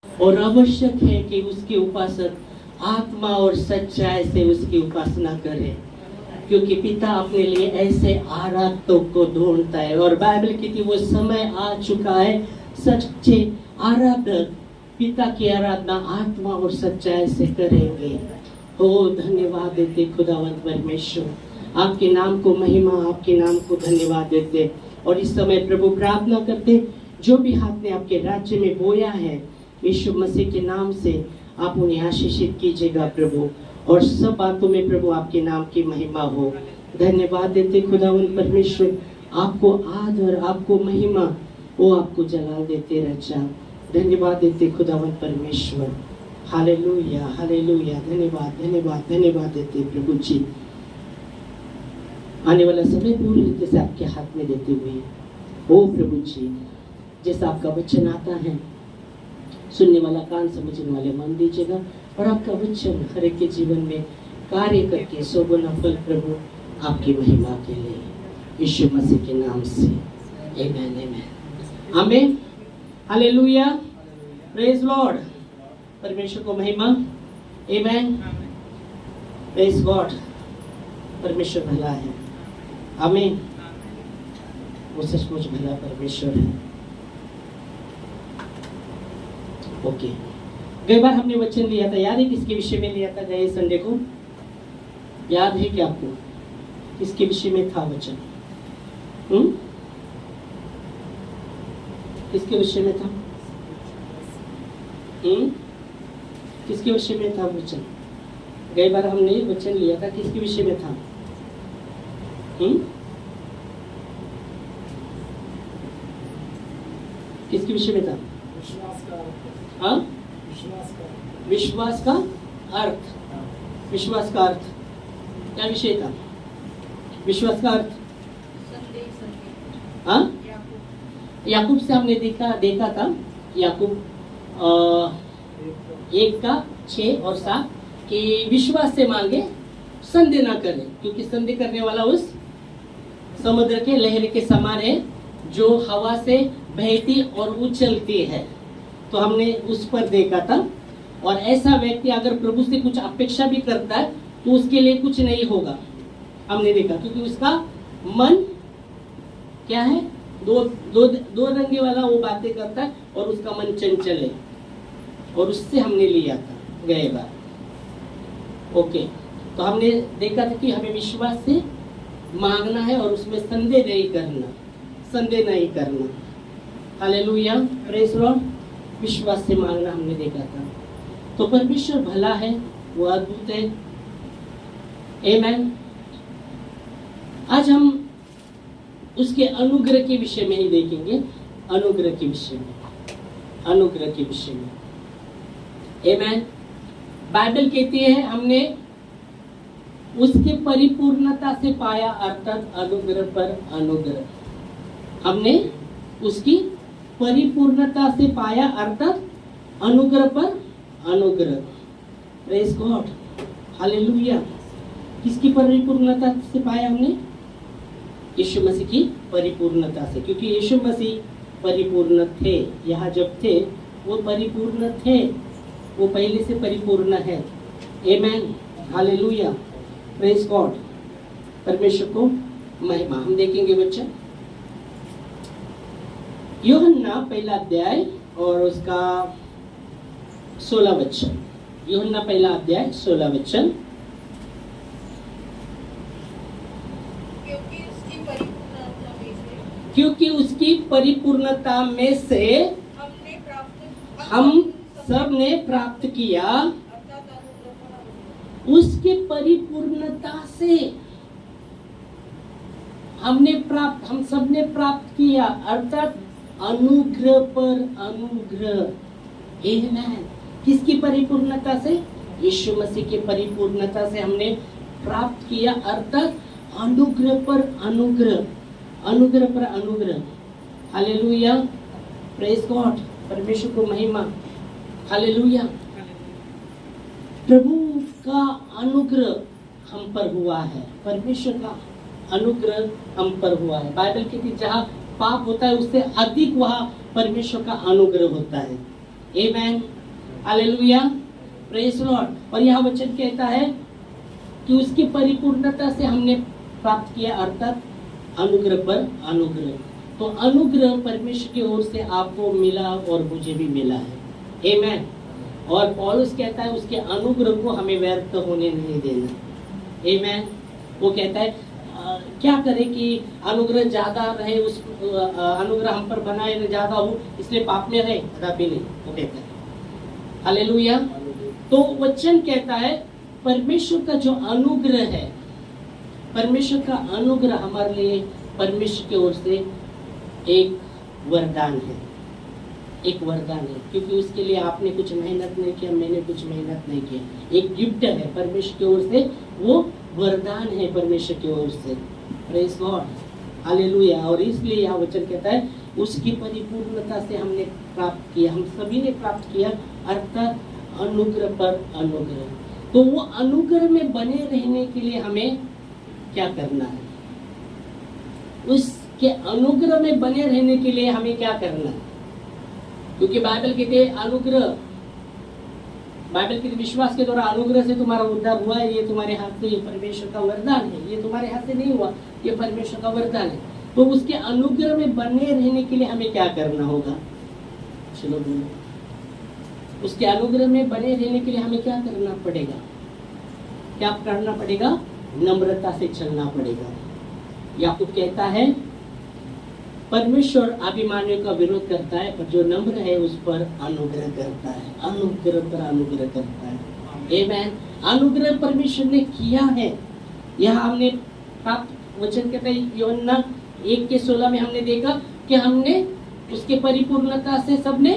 और आवश्यक है कि उसके उपासक आत्मा और सच्चाई से उसकी उपासना करें, क्योंकि पिता अपने लिए ऐसे आराधकों को ढूंढता है। और बाइबल कहती वो समय आ चुका है, सच्चे आराधक पिता की आराधना आत्मा और सच्चाई से करेंगे। ओ धन्यवाद देते खुदावंत परमेश्वर, आपके नाम को महिमा, आपके नाम को धन्यवाद देते। और इस समय प्रभु प्रार्थना करते, जो भी हाथ ने आपके राज्य में बोया है यीशु मसीह के नाम से आप उन्हें आशीषित कीजिएगा प्रभु, और सब बातों में प्रभु आपके नाम की महिमा हो। धन्यवाद देते खुदावंत परमेश्वर, आपको आदर, आपको महिमा, वो आपको जलाल देते रचा। धन्यवाद देते खुदावंत परमेश्वर, हालेलुया हालेलुया। धन्यवाद धन्यवाद धन्यवाद देते प्रभु जी। आने वाला समय पूरी रीति से आपके हाथ में देते हुए ओ प्रभु जी, जैसा आपका वचन आता है सुनने वाला कान, समझने वाले मन दीजिएगा, और आपका वचन हर एक के जीवन में कार्य करके सौ गुना फल प्रभु आपकी महिमा के लिए, यीशु मसीह के नाम से आमेन आमेन आमेन हालेलुया। प्रेज लॉर्ड, परमेश्वर को महिमा। आमेन, प्रेज गॉड। परमेश्वर भला है। आमीन, वो सचमुच भला परमेश्वर है। ओके, गई बार हमने वचन लिया था, याद है किसके विषय में लिया था? गए संडे को याद है कि आपको किसके विषय में था वचन? किसके विषय में था? किसके विषय में था वचन? गई बार हमने वचन लिया था, किसके विषय में था? किसके विषय में था? विश्वास का अर्थ। विश्वास का अर्थ क्या विषय था? विश्वास का अर्थ याकूब से हमने देखा था। याकूब 1:6 और 7 कि विश्वास से मांगे, संदेह ना करे, क्योंकि संदेह करने वाला उस समुद्र के लहर के समान है जो हवा से बहती और उछलती है। तो हमने उस पर देखा था। और ऐसा व्यक्ति अगर प्रभु से कुछ अपेक्षा भी करता है तो उसके लिए कुछ नहीं होगा, हमने देखा, क्योंकि उसका मन क्या है? दो रंगे वाला वो बातें करता है और उसका मन चंचल है। और उससे हमने लिया था गए बार। ओके, तो हमने देखा था कि हमें विश्वास से मांगना है और उसमें संदेह नहीं करना। Hallelujah, praise Lord. विश्वास से मांगना हमने देखा था। तो परमेश्वर भला है, वो अद्भुत है। आमेन। आज हम उसके अनुग्रह के विषय में ही देखेंगे, अनुग्रह के विषय में। आमेन। बाइबल कहती है हमने उसके परिपूर्णता से पाया, अर्थात अनुग्रह पर अनुग्रह। हमने उसकी परिपूर्णता से पाया, अर्थात अनुग्रह पर अनुग्रह। Praise God, hallelujah. किसकी परिपूर्णता से पाया हमने? यीशु मसीह की परिपूर्णता से, क्योंकि यीशु मसीह परिपूर्ण थे। यहाँ जब थे वो परिपूर्ण थे, वो पहले से परिपूर्ण है। आमेन, हालेलुया, प्रेज गॉड। परमेश्वर को महिमा। हम देखेंगे बच्चा यूहन्ना 1 अध्याय और उसका 16 वचन। यूहन्ना 1 अध्याय 16 वचन। क्योंकि उसकी परिपूर्णता में से हम सब ने प्राप्त किया। उसकी परिपूर्णता से हम सब ने प्राप्त किया, अर्थात अनुग्रह पर अनुग्रह। आमेन। किसकी परिपूर्णता से? यीशु मसीह की परिपूर्णता से हमने प्राप्त किया, अर्थात अनुग्रह पर अनुग्रह, अनुग्रह पर अनुग्रह। Hallelujah, praise God. परमेश्वर को महिमा। हालेलुया। प्रभु का अनुग्रह हम पर हुआ है, परमेश्वर का अनुग्रह हम पर हुआ है। बाइबल कहती जहाँ पाप होता है उससे अधिक वहाँ परमेश्वर का अनुग्रह होता है। आमेन, हालेलुया, प्रेज लॉर्ड। और यह वचन कहता है कि उसकी परिपूर्णता से हमने प्राप्त किया, अर्थात अनुग्रह पर अनुग्रह। तो अनुग्रह परमेश्वर की ओर से आपको मिला और मुझे भी मिला है, आमेन। और पौलुस कहता है उसके अनुग्रह को हमें व्यर्थ होने नहीं देना, आमेन। वो कहता है क्या करे कि अनुग्रह ज्यादा रहे, उस अनुग्रह हम पर बनाए ज्यादा हो, इसलिए पाप में रहे, कदापि नहीं, वो कहता है, हालेलुया। तो वचन कहता है परमेश्वर का जो अनुग्रह है, परमेश्वर का अनुग्रह हमारे लिए परमेश्वर की ओर से एक वरदान है, एक वरदान है, क्योंकि उसके लिए आपने कुछ मेहनत नहीं किया, मैंने कुछ मेहनत नहीं किया, एक गिफ्ट है परमेश्वर की ओर से, वो वरदान है परमेश्वर की ओर से, प्रेज गॉड, हालेलुया। और इसलिए यह वचन कहता है उसकी परिपूर्णता से हमने प्राप्त किया, हम सभी ने प्राप्त किया, अर्थात अनुग्रह पर अनुग्रह। तो वो अनुग्रह में बने रहने के लिए हमें क्या करना है? उसके अनुग्रह में बने रहने के लिए हमें क्या करना है? क्योंकि बाइबल कहते हैं अनुग्रह, बाइबल के विश्वास के द्वारा अनुग्रह से तुम्हारा उद्धार हुआ है, ये तुम्हारे हाथ से, ये परमेश्वर का वरदान है, ये तुम्हारे हाथ से नहीं हुआ, ये परमेश्वर का वरदान है। तो उसके अनुग्रह में बने रहने के लिए हमें क्या करना होगा? चलो बोलो, उसके अनुग्रह में बने रहने के लिए हमें क्या करना पड़ेगा? क्या करना पड़ेगा? नम्रता से चलना पड़ेगा। याकूब कहता है परमेश्वर अभिमानियों का विरोध करता है, पर जो नम्र है उस पर अनुग्रह करता है, अनुग्रह पर अनुग्रह करता है, आमेन। अनुग्रह परमेश्वर ने किया है, यह हमने प्राप्त वचन कहता है यूहन्ना 1:16 में हमने देखा कि हमने उसके परिपूर्णता से सबने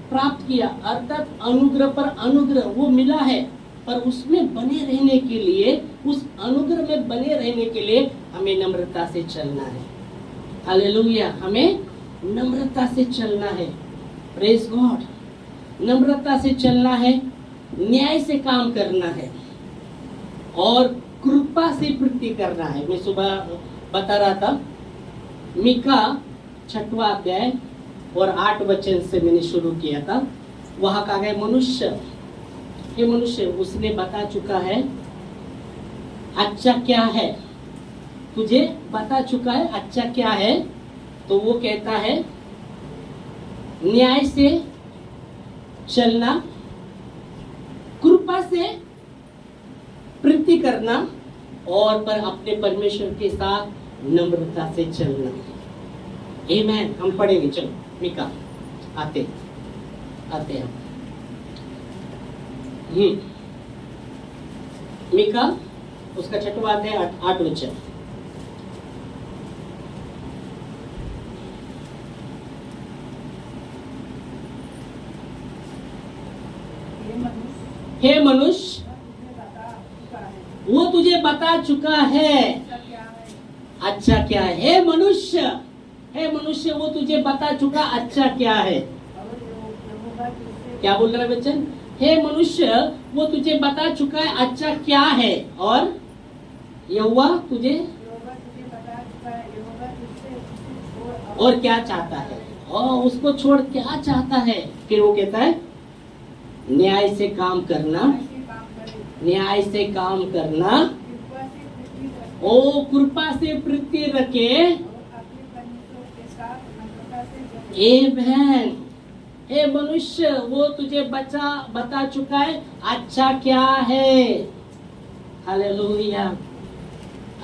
प्राप्त किया, अर्थात अनुग्रह पर अनुग्रह वो मिला है, पर उसमें बने रहने के लिए, उस अनुग्रह में बने रहने के लिए हमें नम्रता से चलना है, हालेलुया। हमें नम्रता से चलना है, प्रेज गॉड, नम्रता से चलना है, न्याय से काम करना है और कृपा से वृद्धि करना है। मैं सुबह बता रहा था मीका 6वां अध्याय और 8 वचन से मैंने शुरू किया था। वहां कहा गया मनुष्य, ये मनुष्य उसने बता चुका है अच्छा क्या है, तुझे बता चुका है अच्छा क्या है। तो वो कहता है न्याय से चलना, कृपा से प्रीति करना और पर अपने परमेश्वर के साथ नम्रता से चलना, आमेन। हम पढ़ेंगे, चलो मीका आते हैं मीका उसका 6वां अध्याय 8 वचन। हे मनुष्य वो तुझे बता चुका है अच्छा क्या है। हे मनुष्य वो तुझे बता चुका अच्छा क्या है। क्या बोल रहा है बच्चन? हे मनुष्य वो तुझे बता चुका है अच्छा क्या है, और यहोवा तुझे और क्या चाहता है, और उसको छोड़ क्या चाहता है। फिर वो कहता है न्याय से काम करना, न्याय से काम करना, ओ कृपा से प्रीति रखे, आमेन। हे मनुष्य वो तुझे बता चुका है अच्छा क्या है, हालेलुया।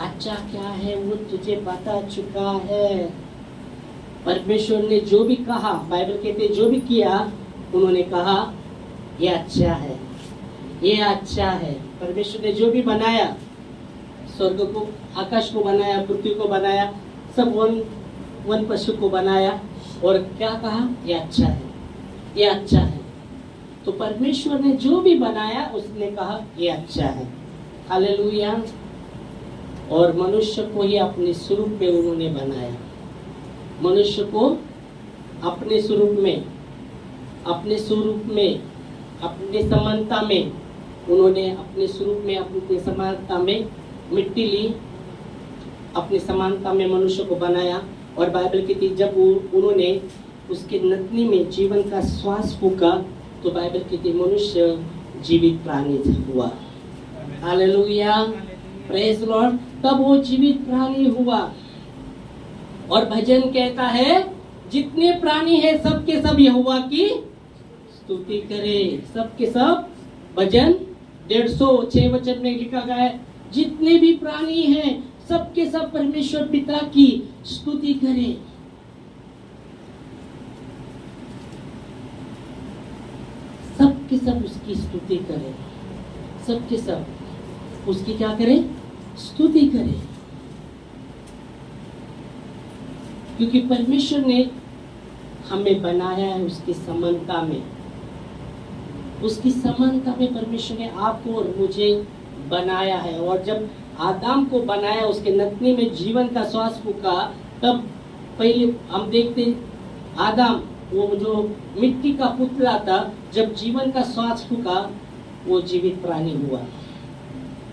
अच्छा क्या है वो तुझे बता चुका है। परमेश्वर ने जो भी कहा, बाइबल कहते जो भी किया, उन्होंने कहा ये अच्छा है, ये अच्छा है। परमेश्वर ने जो भी बनाया, स्वर्ग को, आकाश को बनाया, पृथ्वी को बनाया, सब वन पशु को बनाया, और क्या कहा ये अच्छा है, ये अच्छा है। तो परमेश्वर ने जो भी बनाया उसने कहा ये अच्छा है, हालेलुया। और मनुष्य को ही अपने स्वरूप में उन्होंने बनाया, मनुष्य को अपने स्वरूप में, अपने स्वरूप में, अपने समानता में, उन्होंने अपने स्वरूप में, अपनी समानता में मिट्टी ली, अपनी समानता में मनुष्य को बनाया। और बाइबल की थी जब उन्होंने उसके नथनी में जीवन का श्वास फूका तो बाइबल कहती मनुष्य जीवित प्राणी हुआ। Hallelujah, praise Lord. तब वो जीवित प्राणी हुआ। और भजन कहता है जितने प्राणी हैं सबके सब यहोवा की स्तुति करे। सबके सब भजन 150 वचन में लिखा गया है जितने भी प्राणी हैं सबके सब परमेश्वर पिता की स्तुति करें। सबके सब उसकी स्तुति करें। सबके सब उसकी क्या करें? स्तुति करें। क्योंकि परमेश्वर ने हमें बनाया है उसकी समानता में। उसकी समानता में परमेश्वर ने आपको और मुझे बनाया है। और जब आदम को बनाया उसके नथनी में जीवन का श्वास फूका तब पहले हम देखते आदम वो जो मिट्टी का पुतला था जब जीवन का श्वास फूका वो जीवित प्राणी हुआ।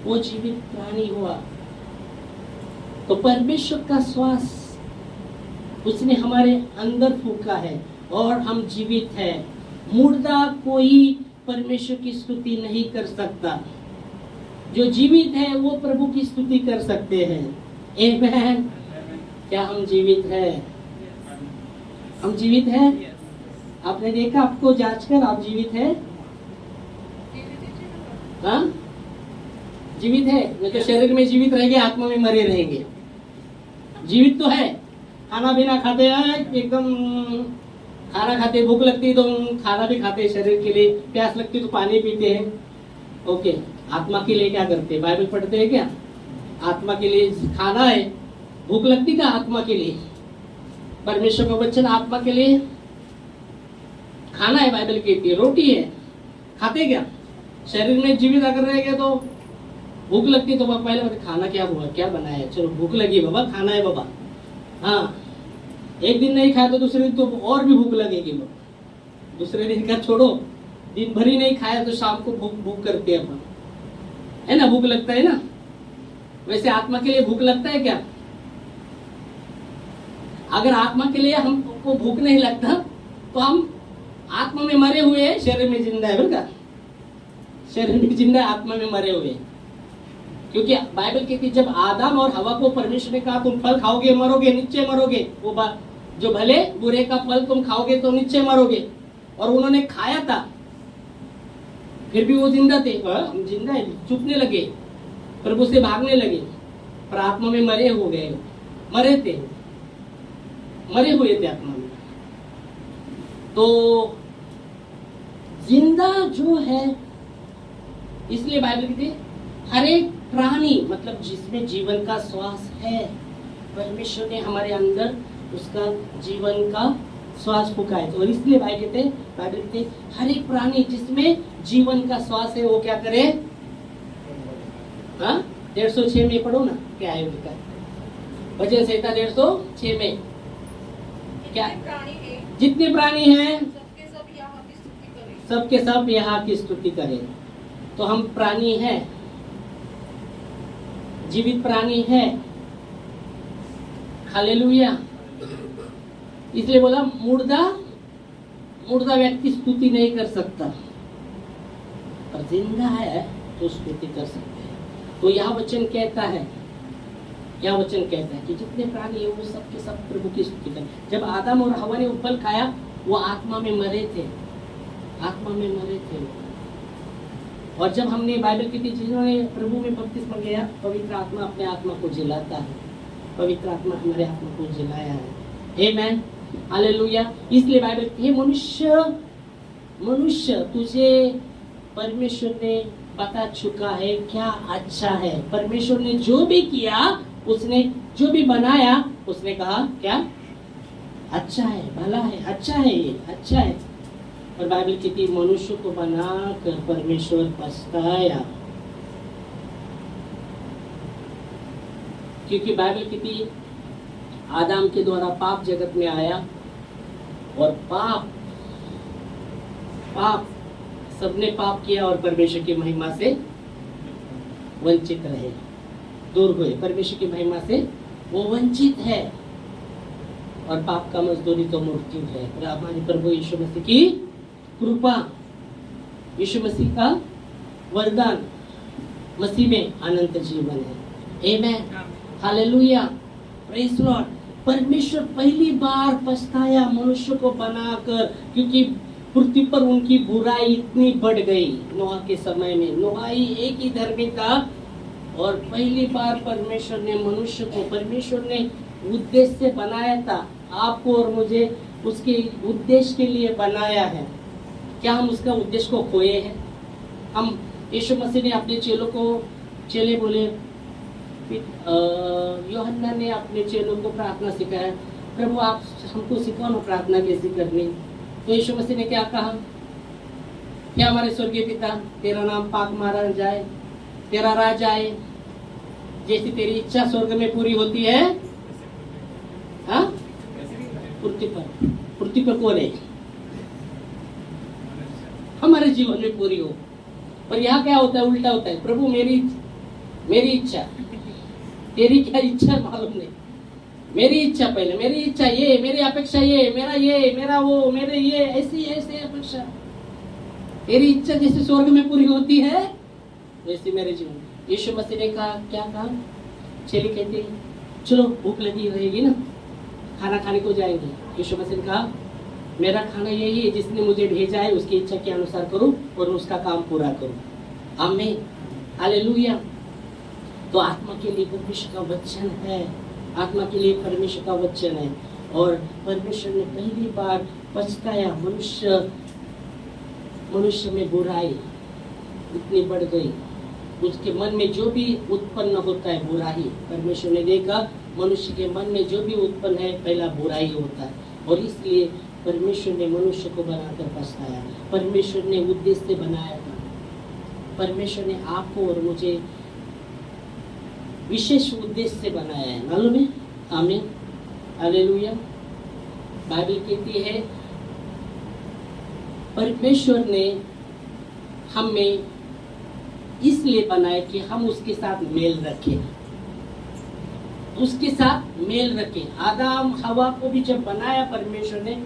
वो जीवित प्राणी हुआ। तो परमेश्वर का श्वास उसने हमारे अंदर फूका है और हम जीवित है। मुर्दा कोई परमेश्वर की स्तुति नहीं कर सकता। जो जीवित है वो प्रभु की स्तुति कर सकते हैं। आमेन। क्या हम जीवित है? हम जीवित है? आपने देखा आपको जांच कर आप जीवित है? हाँ, जीवित है। नहीं तो शरीर में जीवित रहेंगे, आत्मा में मरे रहेंगे। जीवित तो है, खाना पीना खाते हैं, एकदम खाना खाते, भूख लगती है तो खाना भी खाते हैं शरीर के लिए, प्यास लगती तो पानी पीते हैं। ओके, आत्मा के लिए क्या करते हैं? बाइबल पढ़ते हैं क्या? आत्मा के लिए खाना है, भूख लगती का आत्मा के लिए। परमेश्वर का वचन आत्मा के लिए खाना है, बाइबल कहती है रोटी है, खाते क्या? शरीर में जीवित अगर रहेंगे तो भूख लगती तो पहले खाना क्या हुआ, क्या बनाया, चलो भूख लगी बाबा, खाना है बाबा। हाँ, एक दिन नहीं खाया तो दूसरे दिन तो और भी भूख लगेगी बाबा। दूसरे दिन का छोड़ो, दिन भर ही नहीं खाया तो शाम को भूख करते हैं अपन, है ना? भूख लगता है ना? वैसे आत्मा के लिए भूख लगता है क्या? अगर आत्मा के लिए हमको भूख नहीं लगता तो हम आत्मा में मरे हुए हैं, शरीर में जिंदा है। बोलता शरीर में जिंदा है, आत्मा में मरे हुए हैं। क्योंकि बाइबल कहती जब आदम और हवा को परमेश्वर ने कहा तुम फल खाओगे मरोगे, निश्चय मरोगे, वो बात जो भले बुरे का फल तुम खाओगे तो निश्चय मरोगे, और उन्होंने खाया था फिर भी वो जिंदा थे। हम जिंदा है, चुपने लगे, प्रभु से भागने लगे, पर आत्मा में मरे हो गए, मरे थे, मरे हुए थे आत्मा में। तो जिंदा जो है, इसलिए बाइबल कहती है हर एक प्राणी, मतलब जिसमें जीवन का श्वास है, परमेश्वर ने हमारे अंदर उसका जीवन का श्वास फूका है। और इसलिए बाइबल कहते हर एक प्राणी जिसमें जीवन का श्वास है वो क्या करे? हाँ, 106 में पढ़ो ना, क्या है लिखा? भजन संहिता 106 में क्या? जितने प्राणी हैं सबके सब यहाँ की स्तुति करें। तो हम प्राणी हैं, जीवित प्राणी है। हालेलुया। इसलिए बोला मुर्दा व्यक्ति स्तुति नहीं कर सकता, पर जिंदा है तो स्तुति कर सकते हैं। तो यह वचन कहता है, यह वचन कहता है कि जितने प्राणी है वो सबके सब प्रभु की स्तुति करें। जब आदम और हवा ने फल खाया वो आत्मा में मरे थे, आत्मा में मरे थे। और जब हमने बाइबल की जिन्होंने प्रभु में बपतिस्मा लिया, पवित्र आत्मा अपने आत्मा को जिलाता है, पवित्र आत्मा हमारे आत्मा को जिलाया है। आमेन, हालेलुया। इसलिए बाइबल हे मनुष्य तुझे परमेश्वर ने बता चुका है क्या अच्छा है। परमेश्वर ने जो भी किया, उसने जो भी बनाया, उसने कहा क्या? अच्छा है, भला है, अच्छा है, ये अच्छा है। और बाइबल कहती मनुष्य को बनाकर परमेश्वर पछताया, क्योंकि बाइबल कहती आदम के द्वारा पाप जगत में आया और पाप सबने पाप किया और परमेश्वर की महिमा से वंचित रहे, दूर हुए। परमेश्वर की महिमा से वो वंचित है। और पाप का मजदूरी तो मृत्यु है। पर हमारे प्रभु यीशु मसीह की कृपा, यीशु मसीह का वरदान, मसीह में अनंत जीवन है। आमेन, हालेलुया, प्रेज लॉर्ड। परमेश्वर पहली बार पछताया मनुष्य को बनाकर, क्योंकि पृथ्वी पर उनकी बुराई इतनी बढ़ गई। नोहा के समय में नोहा ही एक ही धर्मी था, और पहली बार परमेश्वर ने मनुष्य को, परमेश्वर ने उद्देश्य से बनाया था, आपको और मुझे उसके उद्देश्य के लिए बनाया है। क्या हम उसका उद्देश्य को खोए हैं? हम, यीशु मसीह ने अपने चेलों को, चेले बोले, यूहन्ना ने अपने चेलों को प्रार्थना सिखाया, प्रभु आप हमको सिखाओ ना प्रार्थना कैसी करनी। तो यीशु मसीह ने क्या कहा? क्या हमारे स्वर्गीय पिता, तेरा नाम पाक मारा जाए, तेरा राज आए, जैसी तेरी इच्छा स्वर्ग में पूरी होती है, हाँ, पृथ्वी पर कौन है? हमारे जीवन में पूरी हो। पर यहाँ क्या होता है? उल्टा होता है, प्रभु मेरी इच्छा, तेरी क्या इच्छा मालूम नहीं, मेरी इच्छा पहले, मेरी इच्छा ये, मेरी अपेक्षा ये, मेरा वो, मेरे ये, ऐसी अपेक्षा। तेरी इच्छा जैसे स्वर्ग में पूरी होती है वैसे मेरे जीवन। यीशु मसीह ने कहा, क्या कहा? चेले कहते चलो भूख लगी रहेगी ना, खाना खाने को जाएंगे। यीशु मसीह ने कहा, मेरा खाना यही है, जिसने मुझे भेजा है उसकी इच्छा के अनुसार करूं और उसका काम पूरा करूं। आमीन, हालेलुया। तो आत्मा के लिए परमेश्वर का वचन है, आत्मा के लिए परमेश्वर का वचन है। और परमेश्वर ने पहली बार पछताया, मनुष्य में बुराई इतनी बढ़ गई, उसके मन में जो भी उत्पन्न होता है बुराई, परमेश्वर ने देखा मनुष्य के मन में जो भी उत्पन्न है पहला बुराई होता है, और इसलिए परमेश्वर ने मनुष्य को बनाकर पछताया। परमेश्वर ने उद्देश्य से बनाया था, परमेश्वर ने आपको और मुझे विशेष उद्देश्य से बनाया है, मालूम है? आमीन, हालेलुया। बाइबल कहती है परमेश्वर ने हमें इसलिए बनाया कि हम उसके साथ मेल रखें, उसके साथ मेल रखें। आदम हवा को भी जब बनाया परमेश्वर ने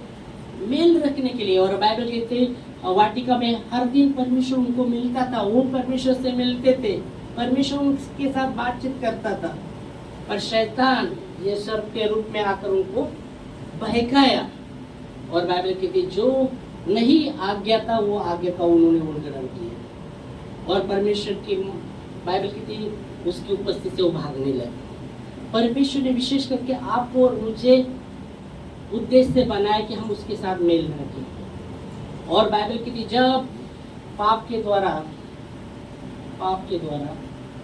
मेल रखने के लिए, और बाइबल कहते हैं वाटिका में हर दिन परमेश्वर उनको मिलता था, वो परमेश्वर से मिलते थे, परमेश्वर उनके साथ बातचीत करता था। पर शैतान ये सर्प के रूप में आकर उनको बहकाया, और बाइबल कहती जो नहीं आज्ञा था वो आज्ञा का उन्होंने उल्लंघन किया, और परमेश्वर की बाइबल कहती उसकी उपस्थिति से वो भागने लगे। परमेश्वर ने विशेष करके आपको और मुझे उद्देश्य से बनाया कि हम उसके साथ मेल रखें। और बाइबल कहती जब पाप के द्वारा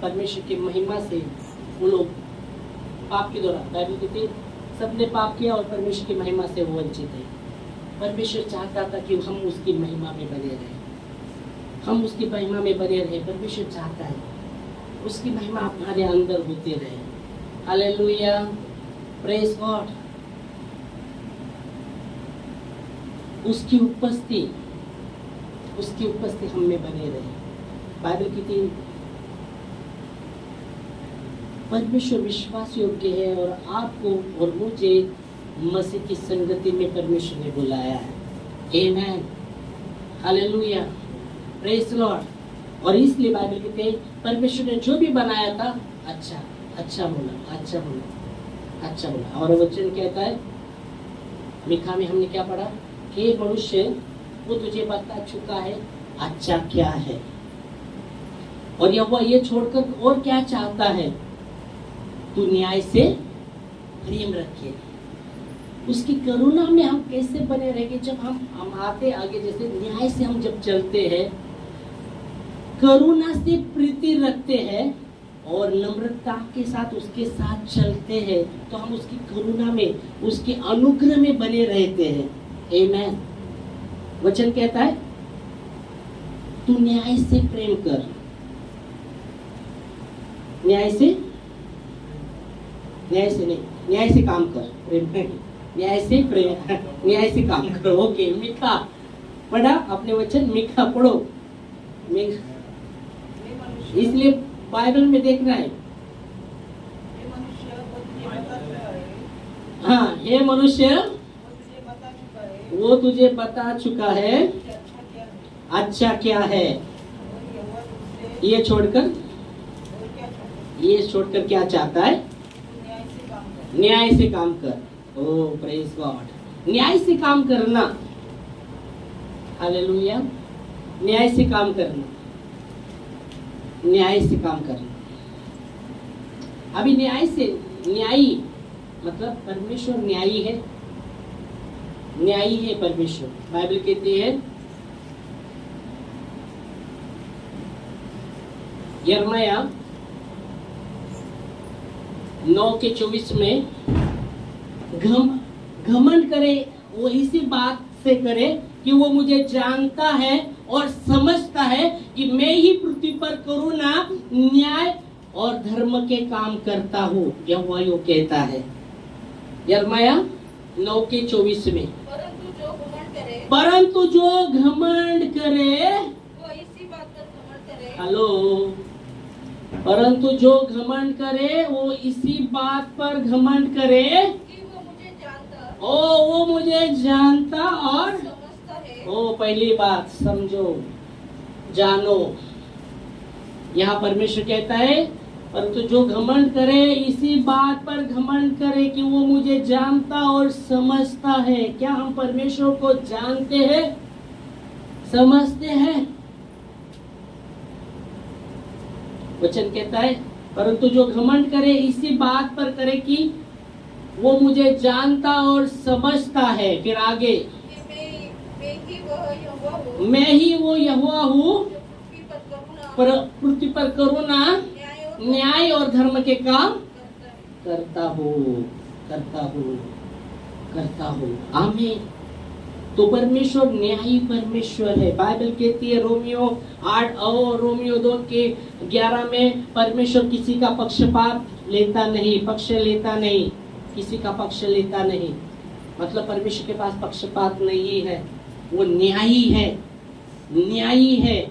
परमेश्वर की महिमा से वो लोग, पाप के द्वारा बाइबल कहती सबने पाप किया और परमेश्वर की महिमा से वो वंचित है। परमेश्वर चाहता था कि हम उसकी महिमा में बने रहें, हम उसकी महिमा में बने रहें। परमेश्वर चाहता है उसकी महिमा हमारे अंदर होते रहे। Hallelujah, praise God. उसकी उपस्थिति हम में बने रहे। बाइबल की परमेश्वर विश्वास योग्य है, और आपको और मुझे मसीह की संगति में परमेश्वर ने बुलाया है। आमेन, हालेलुया, प्रेज लॉर्ड। और इसलिए बाइबल कहते हैं परमेश्वर ने जो भी बनाया था अच्छा बोला। और वचन कहता है मीका में हमने क्या पढ़ा कि मनुष्य वो तुझे बता चुका है अच्छा क्या है, और यहोवा ये छोड़कर और क्या चाहता है, तू न्याय से प्रेम रखे। उसकी करुणा में हम कैसे बने रहेंगे? जब हम आते आगे, जैसे न्याय से हम जब चलते हैं, करुणा से प्रीति रखते हैं और नम्रता के साथ उसके साथ चलते हैं, तो हम उसकी करुणा में, उसके अनुग्रह में बने रहते हैं। आमेन। वचन कहता है तू न्याय से प्रेम कर, न्याय से काम कर, प्रेम नहीं, न्याय से काम करो। ओके, मीका पढ़ा अपने वचन, मीका पढ़ो। इसलिए बाइबल में देखना है। हाँ, हे मनुष्य वो तुझे बता चुका है अच्छा क्या है। ये छोड़कर क्या चाहता है? न्याय से काम कर। ओ प्रेज गॉड, न्याय से काम करना। हालेलुया, न्याय से काम करना, न्याय से काम करना। अभी न्यायी मतलब परमेश्वर न्यायी है, न्यायी है परमेश्वर। बाइबल कहती है यिर्मयाह 9:24 में, घमंड करे वो इसी बात से करे कि वो मुझे जानता है और समझता है कि मैं ही पृथ्वी पर करुणा, न्याय और धर्म के काम करता हूँ। यहोवा यूं कहता है यिर्मयाह 9:24 में, परंतु जो घमंड करे वो इसी बात पर घमंड करे। हेलो, परंतु जो घमंड करे वो इसी बात पर घमंड करे कि वो मुझे जानता, वो मुझे जानता और समझता है। पहली बात समझो, जानो। यहाँ परमेश्वर कहता है परंतु जो घमंड करे इसी बात पर घमंड करे कि वो मुझे जानता और समझता है। क्या हम परमेश्वर को जानते हैं, समझते हैं? वचन कहता है परंतु जो घमंड करे इसी बात पर करे कि वो मुझे जानता और समझता है। फिर आगे, मैं ही वो यहोवा हूँ पृथ्वी पर करुणा, न्याय और धर्म के काम करता हूँ। आमीन। तो परमेश्वर न्यायी परमेश्वर है। बाइबल कहती है रोमियो 8 और रोमियो 2:11 में, परमेश्वर किसी का पक्षपात लेता नहीं, किसी का पक्ष लेता नहीं। मतलब परमेश्वर के पास पक्षपात नहीं है, वो न्यायी है।